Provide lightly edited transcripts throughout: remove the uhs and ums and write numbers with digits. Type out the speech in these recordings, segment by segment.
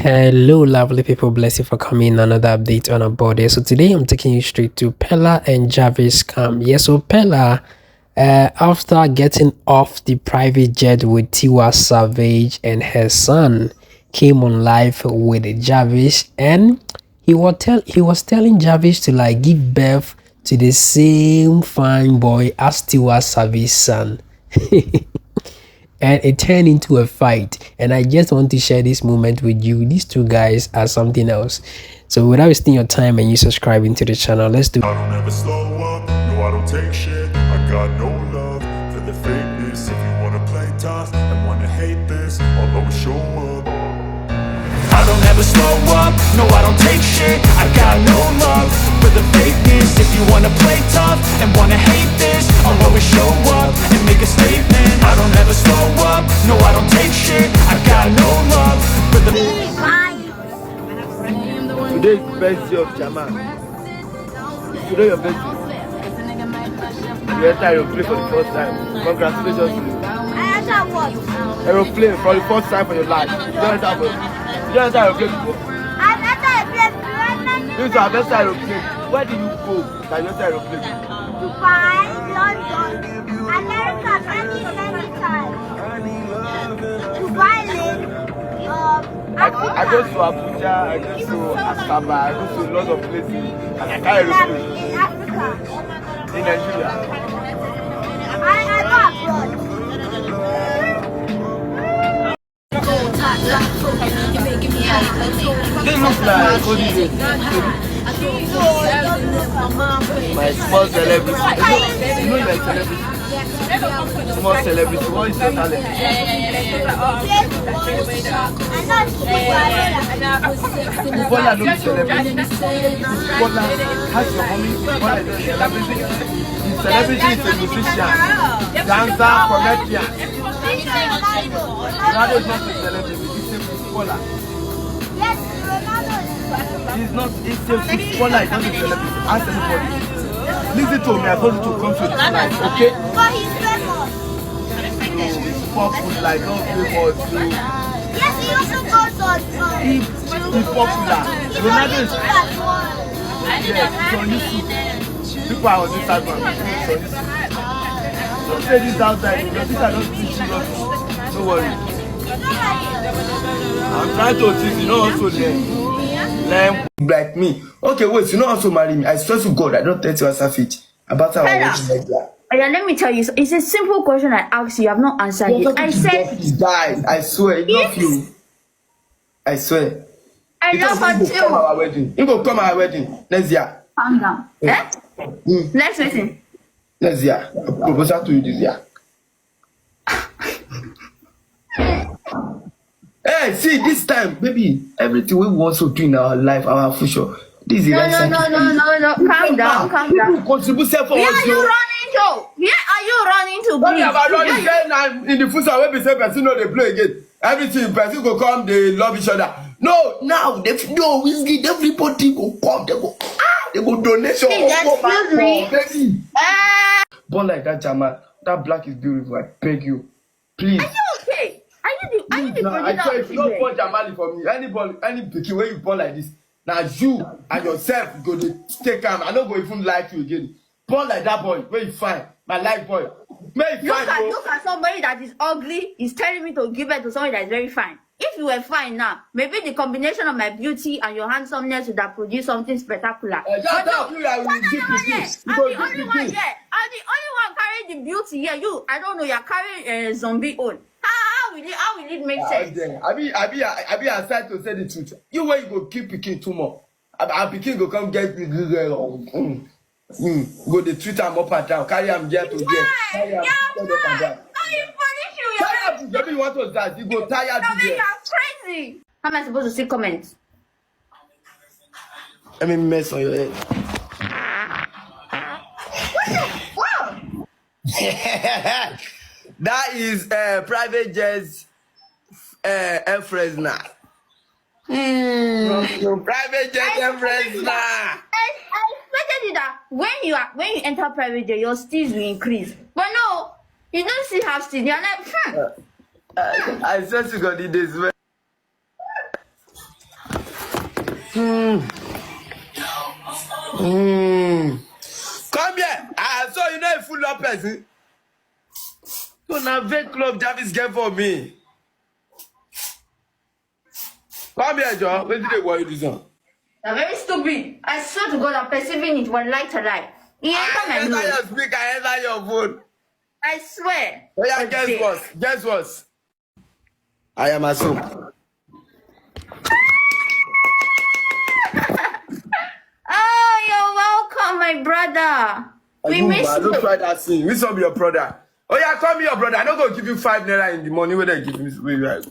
Hello, lovely people. Bless you for coming. Another update on our body. So today I'm taking you straight to Peller and Jarvis scam. Yeah, so Peller, after getting off the private jet with Tiwa Savage and her son, came on live with Jarvis, and he was telling Jarvis to like give birth to the same fine boy as Tiwa Savage's son. And it turned into a fight. And I just want to share this moment with you. These two guys are something else. So without wasting your time and you subscribing to the channel, let's do. I don't ever slow up, no I don't take shit. I got no love for the fakeness. If you wanna play tough and wanna hate this, I'll always show up. I don't ever slow up, no I don't take shit. I got no love for the fakeness. If you wanna play tough and wanna hate this, I'll always show up and make a statement. I don't ever slow up, no I don't take shit. I got no love for the Today is the birthday of Jamal. Today your birthday. You enter aeroplane for the first time. Congratulations to you. I enter what? Aeroplane for the first time for your life. You don't enter aeroplane before. I've entered a place. This is our best aeroplane. Where did you go that you enter aeroplane? Dubai, London, America, many times. Dubai, Africa. I go to Abuja, I go to Asaba, I go to a lot of places. And I carry aeroplane. In Africa. In Nigeria. I go abroad. They look like Cody. My small celebrity. You know you're a celebrity. Small celebrity. What is your talent? Bola no be celebrity. Bola has your mommy. Bola is a celebrity. The celebrity is a musician, dancer, comedian. Ronaldo is not a celebrity. He's a footballer. Yes, Ronaldo. He's not. He's a footballer. He's not a celebrity. Ask anybody. Listen to me. I told you to come to the life, okay? But he's famous. Popular, like not famous. Yes, he also goes on. He's popular. Ronaldo is. Yes, he's on YouTube. People are on Instagram. Don't say this outside. Your sister don't speak serious. Don't worry. I'm trying to teach you, not also learn like me. Okay, wait, you not also marry me. I swear to God, I don't tell you as a fit about how I want to like that. Yeah, let me tell you. It's a simple question I asked you. You have not answered it. I said, guys, I swear, I love you. I swear. I love her You go come too. our wedding. You go come our wedding next year. Calm down. Eh? Let's listen. Next year. I propose to you this year. Hey, see, this time, baby, everything we want to do in our life, our future. This is the right side. No. Calm down. People contribute self for Where us. are you running to? Where are you running to? What about running? Please? Then I'm in the future where we say person know they play again. Everything person go come, they love each other. No, now they no whiskey, everybody go come, they go donation. Please, excuse me. Baby. Born like that, Jamal. That black is beautiful. I beg you. Please. Are you okay? Are you the I producer tell you, of if you don't children? born Jamali for me, any pikin where you born like this, now you and yourself go to take time. I don't go even like you again. Born like that boy, where you find my life boy. Look at somebody that is ugly is telling me to give birth to somebody that is very fine. If you were fine now, maybe the combination of my beauty and your handsomeness would have produced something spectacular. That's how you are with this pikin. I'm the only one here. I'm the only one carrying the beauty here. I don't know, you're carrying a zombie own. How will it make sense? I be aside to say the truth. You where you go keep pikin too much. Our pikin go come get the go the treat am up and down, carry am here to there. Carry am up and down. Maybe you want to dance, you go tired to there. You're crazy. How am I supposed to see comments? Let me mess on your head. Wow. That is private jets air freshener. Private jet air freshener. I expected you that when you enter private jet, your steeds will increase. But no, you don't still have steeds. You're like, I swear to God, it is well. Come here. I saw you know a full up person. So now vape club Jarvis get for me. Come here, Joe. Where did they want you this one? You're very stupid. I swear to God, I'm perceiving it one light to light. He enter my I enter nose. your speaker, I enter your phone. I swear. Oh yeah, But guess they- what? Guess what? I am a soap. Oh, you're welcome, my brother. We miss Don't you. try that thing. Which one be your brother? Oh yeah, call me your brother. I don't go give you 5 naira in the money where they give me. Right.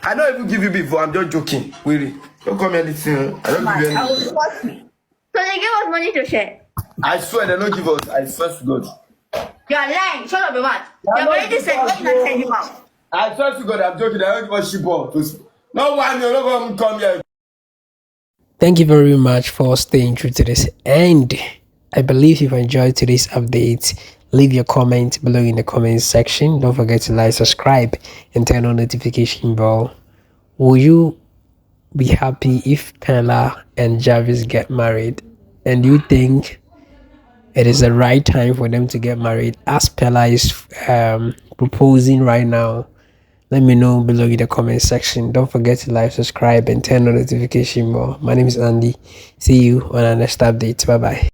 I don't even give you before. I'm just joking. Really. Don't call me anything. I don't give you I will anything. force me. So they give us money to share. I swear they don't give us. I swear to God. You're lying. Shut up, what? I'm You're not already said what you not tell him out. I swear to God, I'm joking. I don't give a shit about. No one, you're not going to come here. Thank you very much for staying true to this end. I believe you've enjoyed today's update. Leave your comment below in the comment section. Don't forget to like, subscribe, and turn on notification bell. Will you be happy if Peller and Jarvis get married? And do you think it is the right time for them to get married as Peller is proposing right now? Let me know below in the comment section. Don't forget to like, subscribe, and turn on notification bell. My name is Andy. See you on our next update. Bye bye.